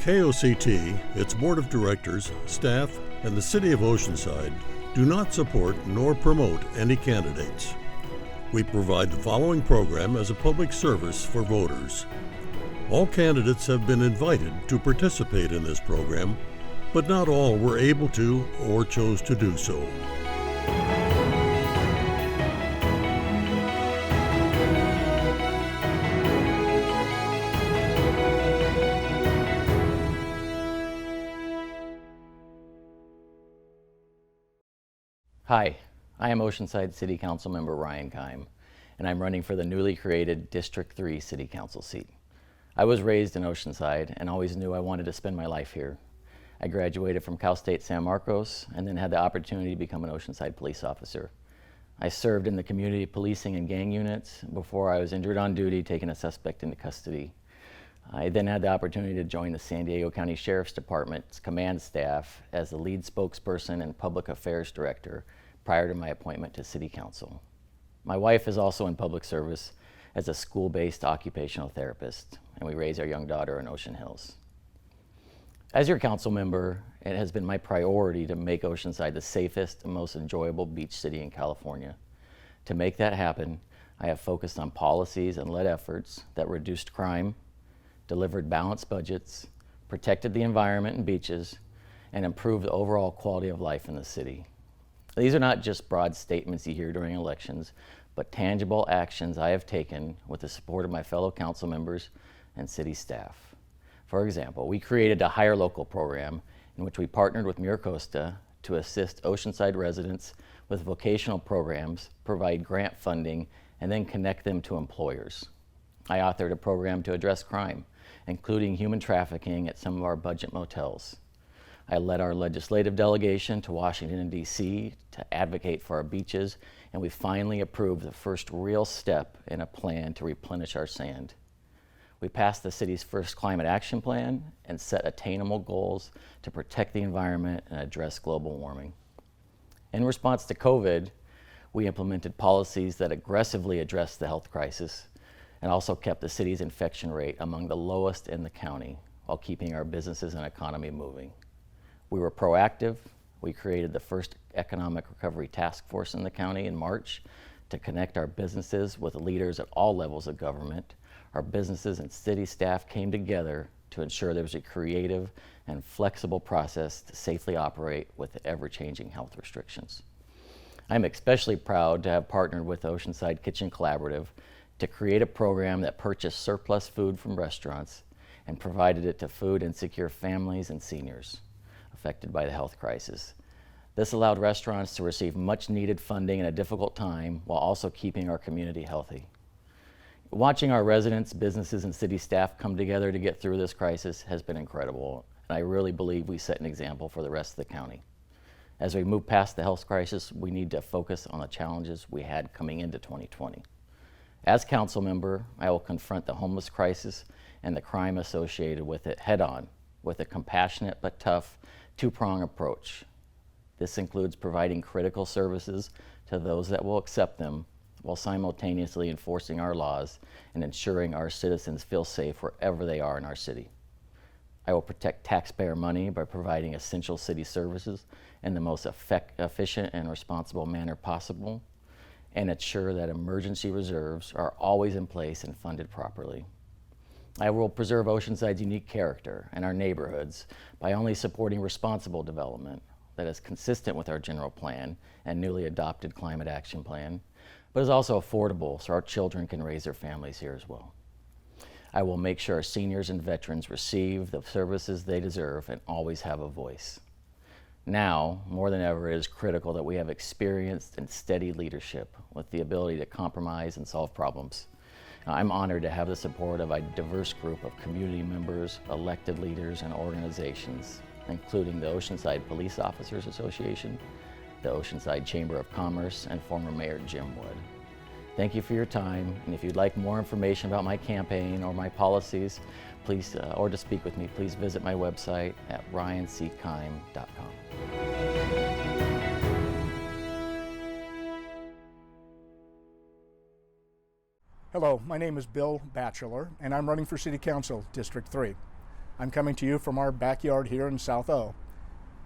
KOCT, its board of directors, staff, and the City of Oceanside do not support nor promote any candidates. We provide the following program as a public service for voters. All candidates have been invited to participate in this program, but not all were able to or chose to do so. Hi, I am Oceanside City Council member Ryan Keim, and I'm running for the newly created District 3 City Council seat. I was raised in Oceanside and always knew I wanted to spend my life here. I graduated from Cal State San Marcos and then had the opportunity to become an Oceanside police officer. I served in the community policing and gang units before I was injured on duty taking a suspect into custody. I then had the opportunity to join the San Diego County Sheriff's Department's command staff as the lead spokesperson and public affairs director prior to my appointment to City Council. My wife is also in public service as a school-based occupational therapist, and we raise our young daughter in Ocean Hills. As your council member, it has been my priority to make Oceanside the safest and most enjoyable beach city in California. To make that happen, I have focused on policies and led efforts that reduced crime, delivered balanced budgets, protected the environment and beaches, and improved the overall quality of life in the city. These are not just broad statements you hear during elections, but tangible actions I have taken with the support of my fellow council members and city staff. For example, we created a Hire Local program in which we partnered with MiraCosta to assist Oceanside residents with vocational programs, provide grant funding, and then connect them to employers. I authored a program to address crime, including human trafficking at some of our budget motels. I led our legislative delegation to Washington, D.C. to advocate for our beaches, and we finally approved the first real step in a plan to replenish our sand. We passed the city's first climate action plan and set attainable goals to protect the environment and address global warming. In response to COVID, we implemented policies that aggressively addressed the health crisis and also kept the city's infection rate among the lowest in the county while keeping our businesses and economy moving. We were proactive. We created the first economic recovery task force in the county in March to connect our businesses with leaders at all levels of government. Our businesses and city staff came together to ensure there was a creative and flexible process to safely operate with the ever-changing health restrictions. I'm especially proud to have partnered with the Oceanside Kitchen Collaborative to create a program that purchased surplus food from restaurants and provided it to food insecure families and seniors affected by the health crisis. This allowed restaurants to receive much needed funding in a difficult time while also keeping our community healthy. Watching our residents, businesses, and city staff come together to get through this crisis has been incredible, and I really believe we set an example for the rest of the county. As we move past the health crisis, we need to focus on the challenges we had coming into 2020. As council member, I will confront the homeless crisis and the crime associated with it head-on with a compassionate but tough two-prong approach. This includes providing critical services to those that will accept them while simultaneously enforcing our laws and ensuring our citizens feel safe wherever they are in our city. I will protect taxpayer money by providing essential city services in the most efficient and responsible manner possible, and ensure that emergency reserves are always in place and funded properly. I will preserve Oceanside's unique character and our neighborhoods by only supporting responsible development that is consistent with our general plan and newly adopted climate action plan, but is also affordable so our children can raise their families here as well. I will make sure our seniors and veterans receive the services they deserve and always have a voice. Now, more than ever, it is critical that we have experienced and steady leadership with the ability to compromise and solve problems. I'm honored to have the support of a diverse group of community members, elected leaders, and organizations, including the Oceanside Police Officers Association, the Oceanside Chamber of Commerce, and former Mayor Jim Wood. Thank you for your time, and if you'd like more information about my campaign or my policies, please, or to speak with me, please visit my website at ryankeim.com. Hello, my name is Bill Batchelor, and I'm running for City Council, District 3. I'm coming to you from our backyard here in South O.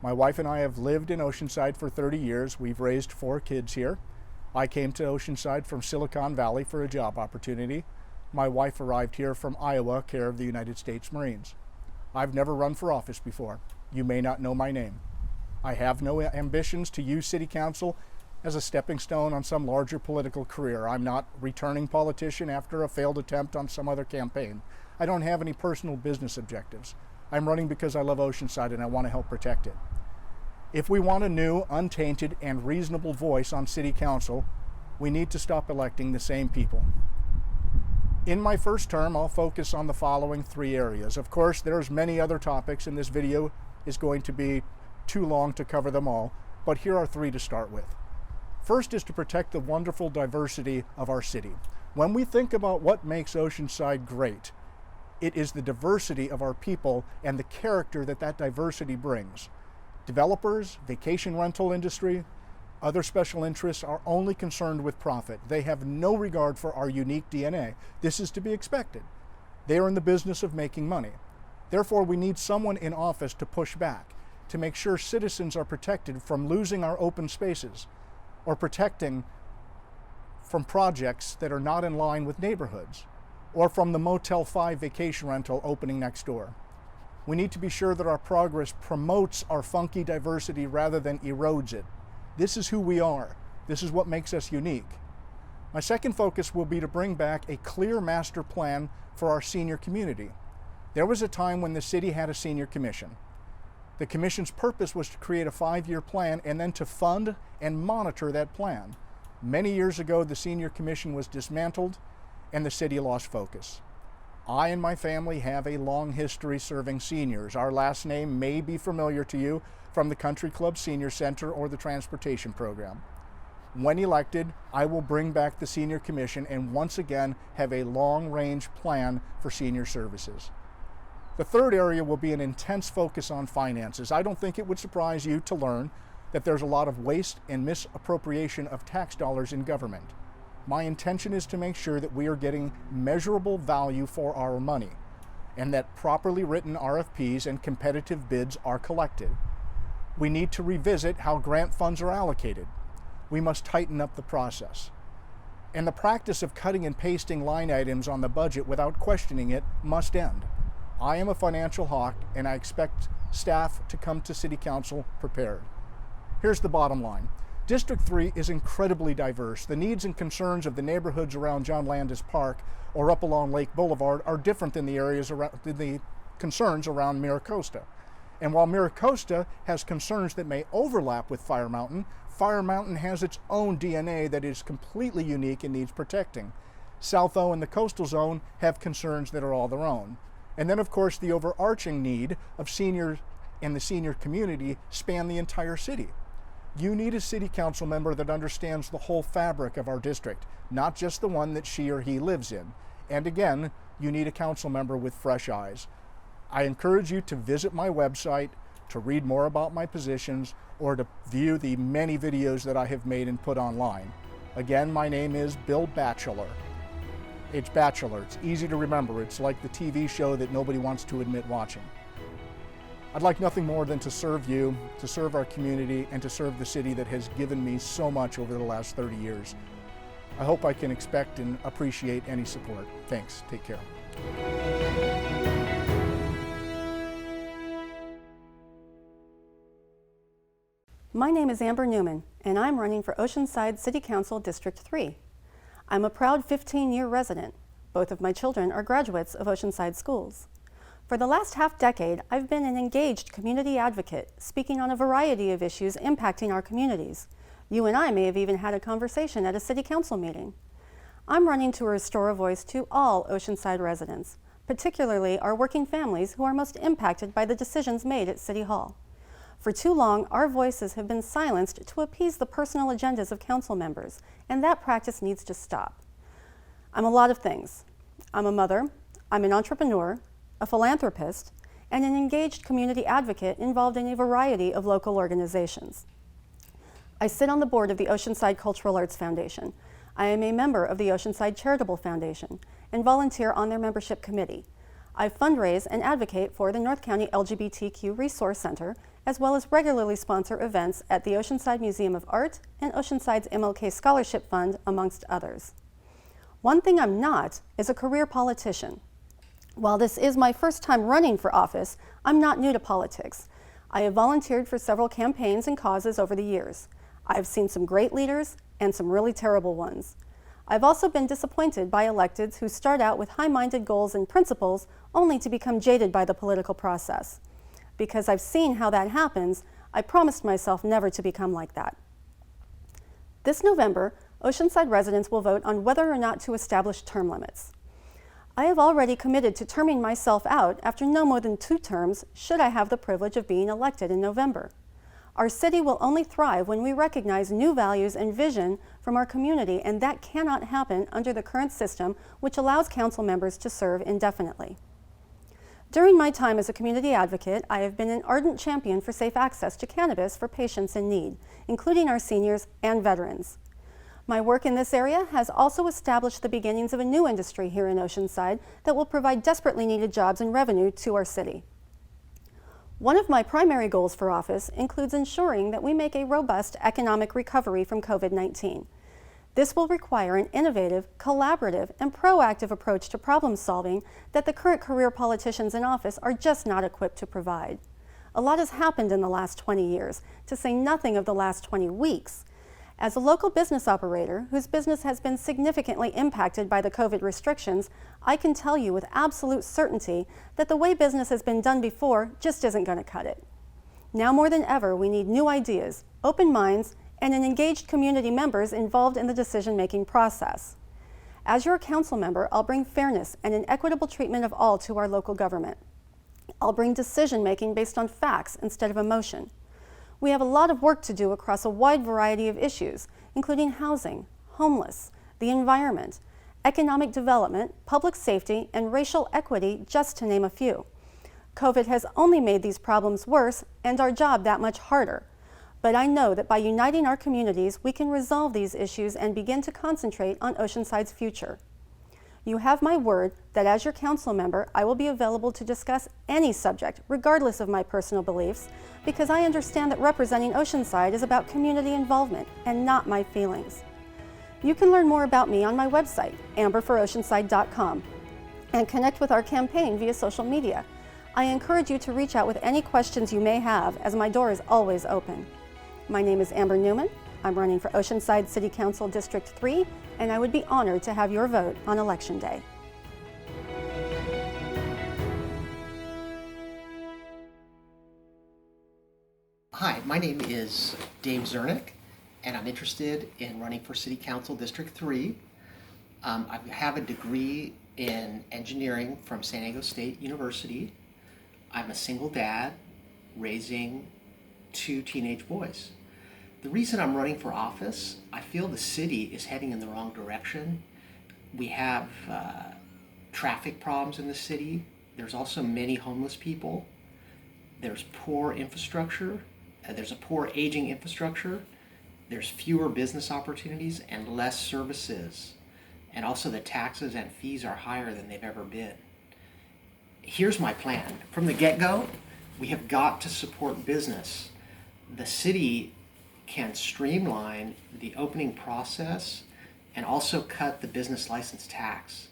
My wife and I have lived in Oceanside for 30 years. We've raised 4 kids here. I came to Oceanside from Silicon Valley for a job opportunity. My wife arrived here from Iowa, care of the United States Marines. I've never run for office before. You may not know my name. I have no ambitions to use City Council as a stepping stone on some larger political career. I'm not a returning politician after a failed attempt on some other campaign. I don't have any personal business objectives. I'm running because I love Oceanside and I want to help protect it. If we want a new, untainted, and reasonable voice on City Council, we need to stop electing the same people. In my first term, I'll focus on the following 3 areas. Of course, there's many other topics, and this video is going to be too long to cover them all, but here are 3 to start with. First is to protect the wonderful diversity of our city. When we think about what makes Oceanside great, it is the diversity of our people and the character that that diversity brings. Developers, vacation rental industry, other special interests are only concerned with profit. They have no regard for our unique DNA. This is to be expected. They are in the business of making money. Therefore, we need someone in office to push back, to make sure citizens are protected from losing our open spaces or protecting from projects that are not in line with neighborhoods or from the Motel 5 vacation rental opening next door. We need to be sure that our progress promotes our funky diversity rather than erodes it. This is who we are. This is what makes us unique. My second focus will be to bring back a clear master plan for our senior community. There was a time when the city had a senior commission. The commission's purpose was to create a 5-year plan and then to fund and monitor that plan. Many years ago, the senior commission was dismantled and the city lost focus. I and my family have a long history serving seniors. Our last name may be familiar to you from the Country Club Senior Center or the Transportation Program. When elected, I will bring back the Senior Commission and once again have a long-range plan for senior services. The third area will be an intense focus on finances. I don't think it would surprise you to learn that there's a lot of waste and misappropriation of tax dollars in government. My intention is to make sure that we are getting measurable value for our money and that properly written RFPs and competitive bids are collected. We need to revisit how grant funds are allocated. We must tighten up the process. And the practice of cutting and pasting line items on the budget without questioning it must end. I am a financial hawk and I expect staff to come to City Council prepared. Here's the bottom line. District 3 is incredibly diverse. The needs and concerns of the neighborhoods around John Landis Park or up along Lake Boulevard are different than the concerns around Mira Costa. And while Mira Costa has concerns that may overlap with Fire Mountain has its own DNA that is completely unique and needs protecting. South O and the coastal zone have concerns that are all their own. And then of course the overarching need of seniors and the senior community span the entire city. You need a city council member that understands the whole fabric of our district, not just the one that she or he lives in. And again, you need a council member with fresh eyes. I encourage you to visit my website to read more about my positions or to view the many videos that I have made and put online. Again, my name is Bill Batchelor. It's Batchelor. It's easy to remember. It's like the TV show that nobody wants to admit watching. I'd like nothing more than to serve you, to serve our community, and to serve the city that has given me so much over the last 30 years. I hope I can expect and appreciate any support. Thanks. Take care. My name is Amber Newman, and I'm running for Oceanside City Council District 3. I'm a proud 15-year resident. Both of my children are graduates of Oceanside schools. For the last half-decade, I've been an engaged community advocate, speaking on a variety of issues impacting our communities. You and I may have even had a conversation at a city council meeting. I'm running to restore a voice to all Oceanside residents, particularly our working families who are most impacted by the decisions made at City Hall. For too long, our voices have been silenced to appease the personal agendas of council members, and that practice needs to stop. I'm a lot of things. I'm a mother, I'm an entrepreneur, a philanthropist, and an engaged community advocate involved in a variety of local organizations. I sit on the board of the Oceanside Cultural Arts Foundation. I am a member of the Oceanside Charitable Foundation and volunteer on their membership committee. I fundraise and advocate for the North County LGBTQ Resource Center, as well as regularly sponsor events at the Oceanside Museum of Art and Oceanside's MLK Scholarship Fund, amongst others. One thing I'm not is a career politician. While this is my first time running for office, I'm not new to politics. I have volunteered for several campaigns and causes over the years. I've seen some great leaders and some really terrible ones. I've also been disappointed by electeds who start out with high-minded goals and principles only to become jaded by the political process. Because I've seen how that happens, I promised myself never to become like that. This November, Oceanside residents will vote on whether or not to establish term limits. I have already committed to terming myself out after no more than 2 terms should I have the privilege of being elected in November. Our city will only thrive when we recognize new values and vision from our community, and that cannot happen under the current system, which allows council members to serve indefinitely. During my time as a community advocate, I have been an ardent champion for safe access to cannabis for patients in need, including our seniors and veterans. My work in this area has also established the beginnings of a new industry here in Oceanside that will provide desperately needed jobs and revenue to our city. One of my primary goals for office includes ensuring that we make a robust economic recovery from COVID-19. This will require an innovative, collaborative, and proactive approach to problem solving that the current career politicians in office are just not equipped to provide. A lot has happened in the last 20 years, to say nothing of the last 20 weeks. As a local business operator whose business has been significantly impacted by the COVID restrictions, I can tell you with absolute certainty that the way business has been done before just isn't going to cut it. Now more than ever, we need new ideas, open minds, and an engaged community members involved in the decision-making process. As your council member, I'll bring fairness and an equitable treatment of all to our local government. I'll bring decision-making based on facts instead of emotion. We have a lot of work to do across a wide variety of issues, including housing, homeless, the environment, economic development, public safety, and racial equity, just to name a few. COVID has only made these problems worse and our job that much harder. But I know that by uniting our communities, we can resolve these issues and begin to concentrate on Oceanside's future. You have my word that as your council member, I will be available to discuss any subject, regardless of my personal beliefs, because I understand that representing Oceanside is about community involvement and not my feelings. You can learn more about me on my website, amberforoceanside.com, and connect with our campaign via social media. I encourage you to reach out with any questions you may have, as my door is always open. My name is Amber Newman. I'm running for Oceanside City Council District 3, and I would be honored to have your vote on Election Day. Hi, my name is Dave Zernick, and I'm interested in running for City Council District 3. I have a degree in engineering from San Diego State University. I'm a single dad raising 2 teenage boys. The reason I'm running for office, I feel the city is heading in the wrong direction. We have traffic problems in the city. There's also many homeless people. There's poor infrastructure. There's a poor aging infrastructure. There's fewer business opportunities and less services. And also the taxes and fees are higher than they've ever been. Here's my plan. From the get-go, we have got to support business. The city can streamline the opening process and also cut the business license tax.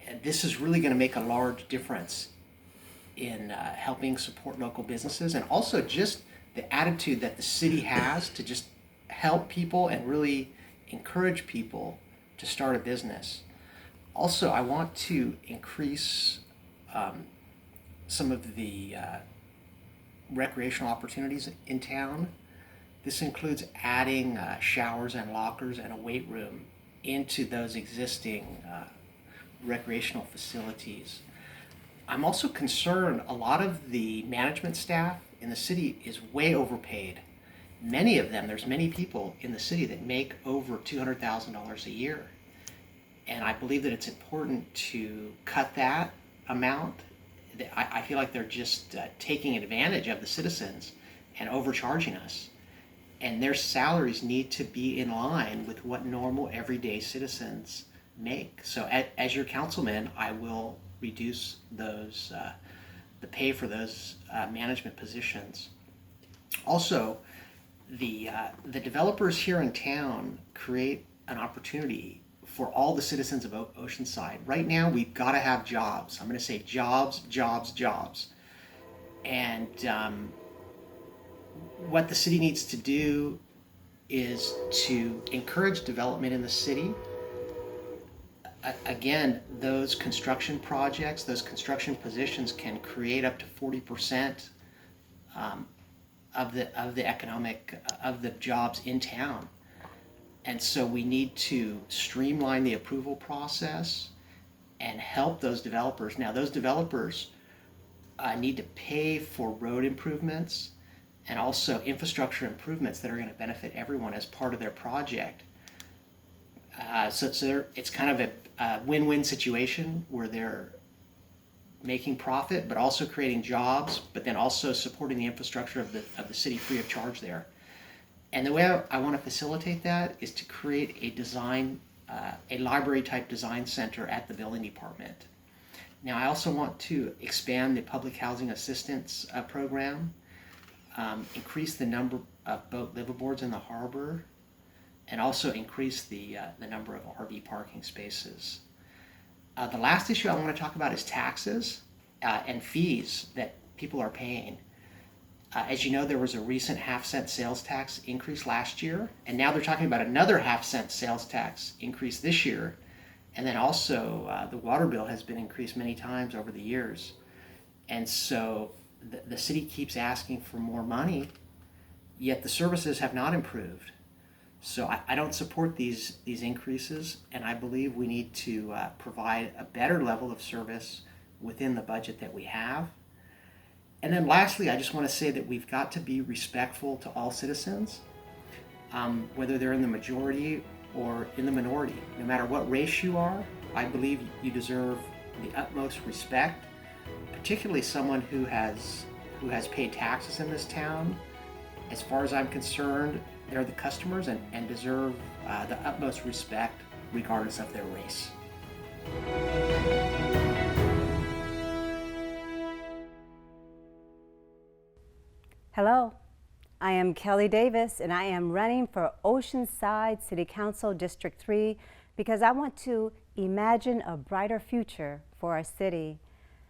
And this is really going to make a large difference in helping support local businesses, and also just the attitude that the city has to just help people and really encourage people to start a business. Also, I want to increase some of the recreational opportunities in town. This includes adding showers and lockers and a weight room into those existing recreational facilities. I'm also concerned a lot of the management staff in the city is way overpaid. Many of them, there's many people in the city that make over $200,000 a year. And I believe that it's important to cut that amount. I feel like they're just taking advantage of the citizens and overcharging us. And their salaries need to be in line with what normal everyday citizens make. So as your councilman, I will reduce those the pay for those management positions. Also, the developers here in town create an opportunity for all the citizens of Oceanside. Right now, we've got to have jobs. I'm going to say jobs, jobs, jobs. And what the city needs to do is to encourage development in the city. Again, those construction projects, those construction positions can create up to 40% of the economic of the jobs in town. And so we need to streamline the approval process and help those developers. Now, those developers need to pay for road improvements and also infrastructure improvements that are going to benefit everyone as part of their project. So it's kind of a win-win situation where they're making profit, but also creating jobs, but then also supporting the infrastructure of the city free of charge there. And the way I want to facilitate that is to create a library-type design center at the building department. Now, I also want to expand the public housing assistance program, increase the number of boat liveaboards in the harbor, and also increase the number of RV parking spaces. The last issue I want to talk about is taxes and fees that people are paying. As you know, there was a recent half-cent sales tax increase last year, and now they're talking about another half-cent sales tax increase this year. And then also the water bill has been increased many times over the years. And so the city keeps asking for more money, yet the services have not improved. So I don't support these increases, and I believe we need to provide a better level of service within the budget that we have. And then lastly, I just want to say that we've got to be respectful to all citizens, whether they're in the majority or in the minority. No matter what race you are, I believe you deserve the utmost respect, particularly someone who has paid taxes in this town. As far as I'm concerned, they're the customers and deserve the utmost respect regardless of their race. Hello, I am Kelly Davis and I am running for Oceanside City Council District 3 because I want to imagine a brighter future for our city.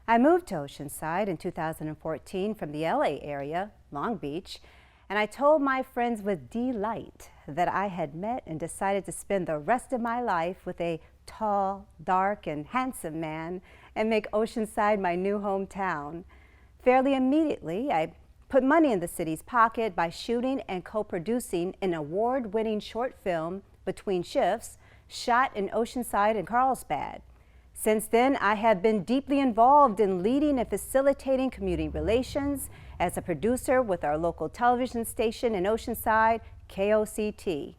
I moved to Oceanside in 2014 from the LA area, Long Beach, and I told my friends with delight that I had met and decided to spend the rest of my life with a tall, dark, and handsome man and make Oceanside my new hometown. Fairly immediately, I put money in the city's pocket by shooting and co-producing an award-winning short film, Between Shifts, shot in Oceanside and Carlsbad. Since then, I have been deeply involved in leading and facilitating community relations as a producer with our local television station in Oceanside, KOCT.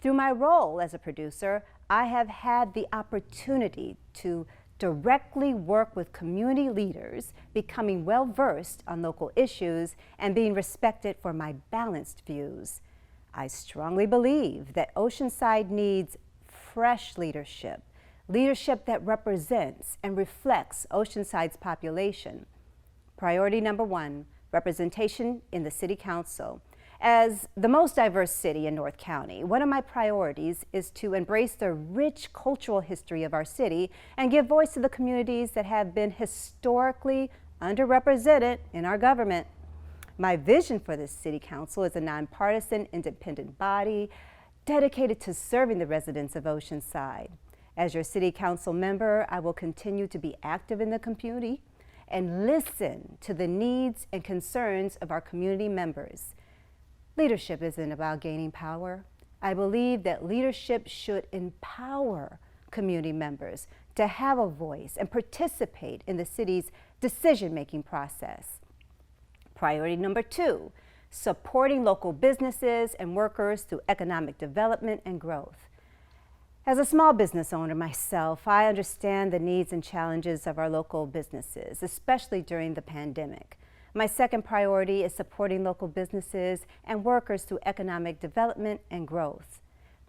Through my role as a producer, I have had the opportunity to directly work with community leaders, becoming well-versed on local issues and being respected for my balanced views. I strongly believe that Oceanside needs fresh leadership, leadership that represents and reflects Oceanside's population. Priority number 1, representation in the City Council. As the most diverse city in North County, one of my priorities is to embrace the rich cultural history of our city and give voice to the communities that have been historically underrepresented in our government. My vision for this City Council is a nonpartisan, independent body dedicated to serving the residents of Oceanside. As your City Council member, I will continue to be active in the community and listen to the needs and concerns of our community members. Leadership isn't about gaining power. I believe that leadership should empower community members to have a voice and participate in the city's decision-making process. Priority number 2, supporting local businesses and workers through economic development and growth. As a small business owner myself, I understand the needs and challenges of our local businesses, especially during the pandemic. My second priority is supporting local businesses and workers through economic development and growth.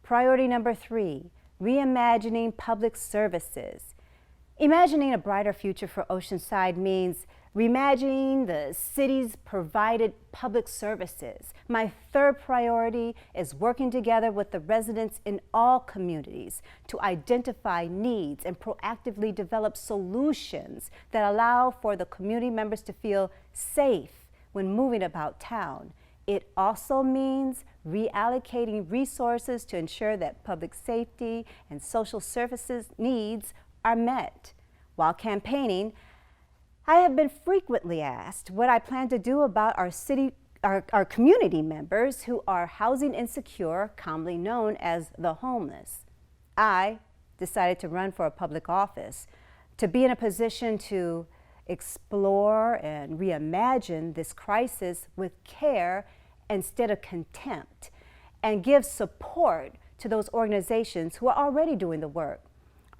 Priority number 3, reimagining public services. Imagining a brighter future for Oceanside means reimagining the city's provided public services. My third priority is working together with the residents in all communities to identify needs and proactively develop solutions that allow for the community members to feel safe when moving about town. It also means reallocating resources to ensure that public safety and social services needs are met. While campaigning, I have been frequently asked what I plan to do about our community members who are housing insecure, commonly known as the homeless. I decided to run for a public office to be in a position to explore and reimagine this crisis with care instead of contempt, and give support to those organizations who are already doing the work.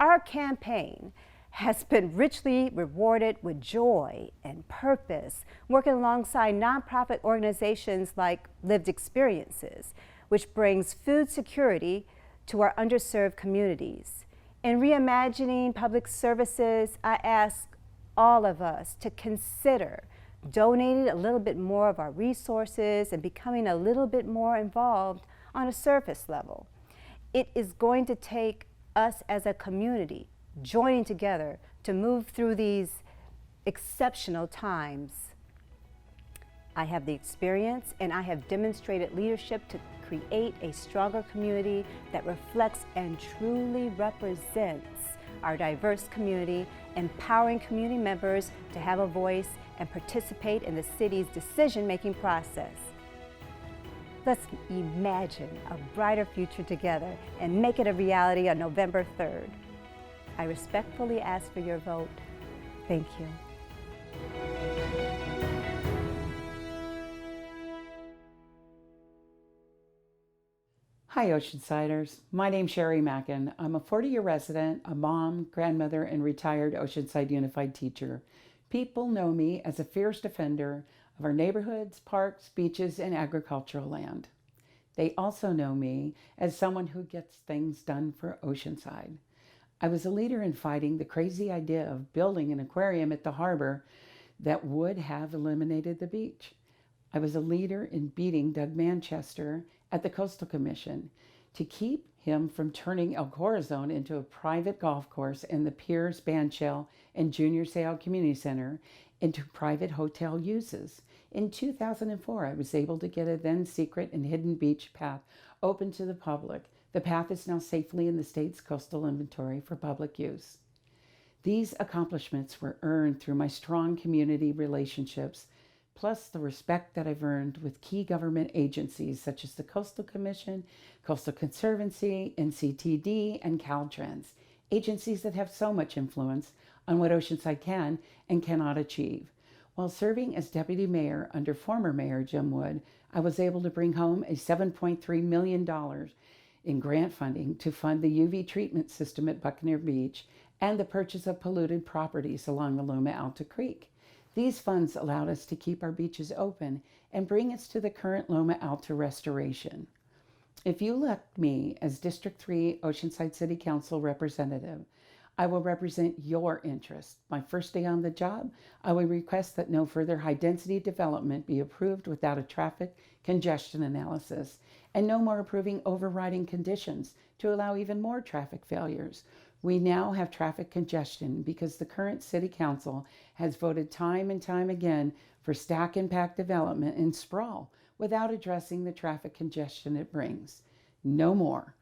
Our campaign has been richly rewarded with joy and purpose, working alongside nonprofit organizations like Lived Experiences, which brings food security to our underserved communities. In reimagining public services, I ask all of us to consider donating a little bit more of our resources and becoming a little bit more involved on a surface level. It is going to take us as a community joining together to move through these exceptional times. I have the experience and I have demonstrated leadership to create a stronger community that reflects and truly represents our diverse community, empowering community members to have a voice and participate in the city's decision-making process. Let's imagine a brighter future together and make it a reality on November 3rd. I respectfully ask for your vote. Thank you. Hi Oceansiders, my name's Sherry Mackin. I'm a 40-year resident, a mom, grandmother, and retired Oceanside Unified teacher. People know me as a fierce defender of our neighborhoods, parks, beaches, and agricultural land. They also know me as someone who gets things done for Oceanside. I was a leader in fighting the crazy idea of building an aquarium at the harbor that would have eliminated the beach. I was a leader in beating Doug Manchester at the Coastal Commission to keep him from turning El Corazon into a private golf course and the Piers, Bandshell, and Junior Seau Community Center into private hotel uses. In 2004, I was able to get a then secret and hidden beach path open to the public. The path is now safely in the state's coastal inventory for public use. These accomplishments were earned through my strong community relationships, plus the respect that I've earned with key government agencies such as the Coastal Commission, Coastal Conservancy, NCTD, and Caltrans, agencies that have so much influence on what Oceanside can and cannot achieve. While serving as deputy mayor under former Mayor Jim Wood, I was able to bring home a $7.3 million in grant funding to fund the UV treatment system at Buccaneer Beach and the purchase of polluted properties along the Loma Alta Creek. These funds allowed us to keep our beaches open and bring us to the current Loma Alta restoration. If you elect me as District 3 Oceanside City Council representative, I will represent your interests. My first day on the job, I will request that no further high-density development be approved without a traffic congestion analysis, and no more approving overriding conditions to allow even more traffic failures. We now have traffic congestion because the current City Council has voted time and time again for stack impact development and sprawl without addressing the traffic congestion it brings. No more.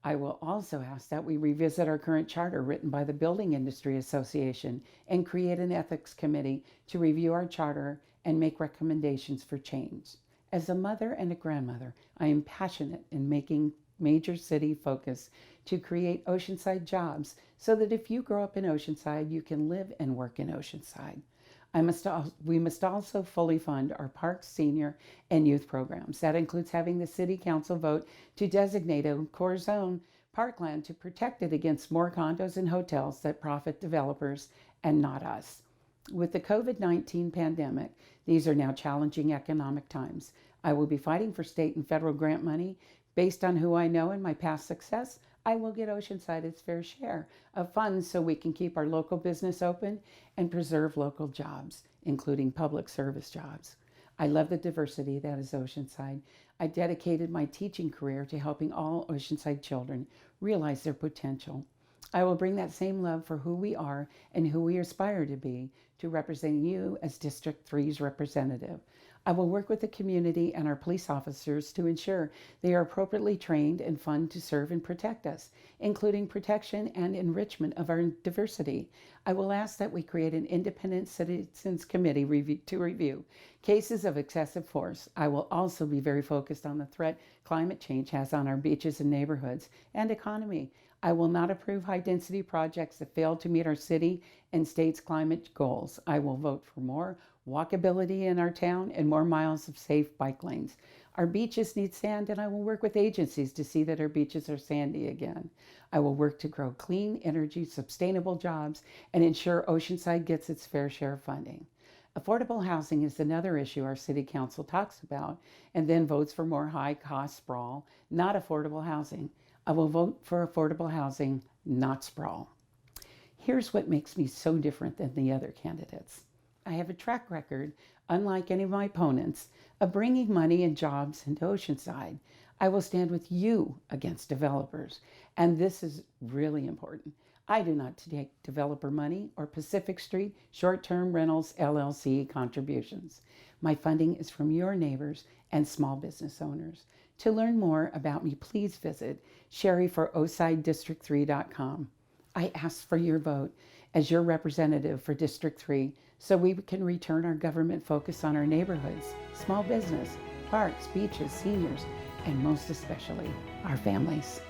I will also ask that we revisit our current charter written by the Building Industry Association and create an ethics committee to review our charter and make recommendations for change. As a mother and a grandmother, I am passionate in making major city focus to create Oceanside jobs so that if you grow up in Oceanside, you can live and work in Oceanside. We must also fully fund our parks, senior, and youth programs. That includes having the City Council vote to designate a core zone parkland to protect it against more condos and hotels that profit developers and not us. With the COVID-19 pandemic, these are now challenging economic times. I will be fighting for state and federal grant money. Based on who I know and my past success, I will get Oceanside its fair share of funds so we can keep our local business open and preserve local jobs, including public service jobs. I love the diversity that is Oceanside. I dedicated my teaching career to helping all Oceanside children realize their potential. I will bring that same love for who we are and who we aspire to be to representing you as District 3's representative. I will work with the community and our police officers to ensure they are appropriately trained and funded to serve and protect us, including protection and enrichment of our diversity. I will ask that we create an independent citizens committee to review cases of excessive force. I will also be very focused on the threat climate change has on our beaches and neighborhoods and economy. I will not approve high-density projects that fail to meet our city and state's climate goals. I will vote for more walkability in our town and more miles of safe bike lanes. Our beaches need sand, and I will work with agencies to see that our beaches are sandy again. I will work to grow clean energy, sustainable jobs, and ensure Oceanside gets its fair share of funding. Affordable housing is another issue our City Council talks about and then votes for more high-cost sprawl, not affordable housing. I will vote for affordable housing, not sprawl. Here's what makes me so different than the other candidates. I have a track record, unlike any of my opponents, of bringing money and jobs into Oceanside. I will stand with you against developers, and this is really important. I do not take developer money or Pacific Street Short-Term Rentals LLC contributions. My funding is from your neighbors and small business owners. To learn more about me, please visit sherryforosidedistrict3.com. I ask for your vote as your representative for District 3 so we can return our government focus on our neighborhoods, small business, parks, beaches, seniors, and most especially our families.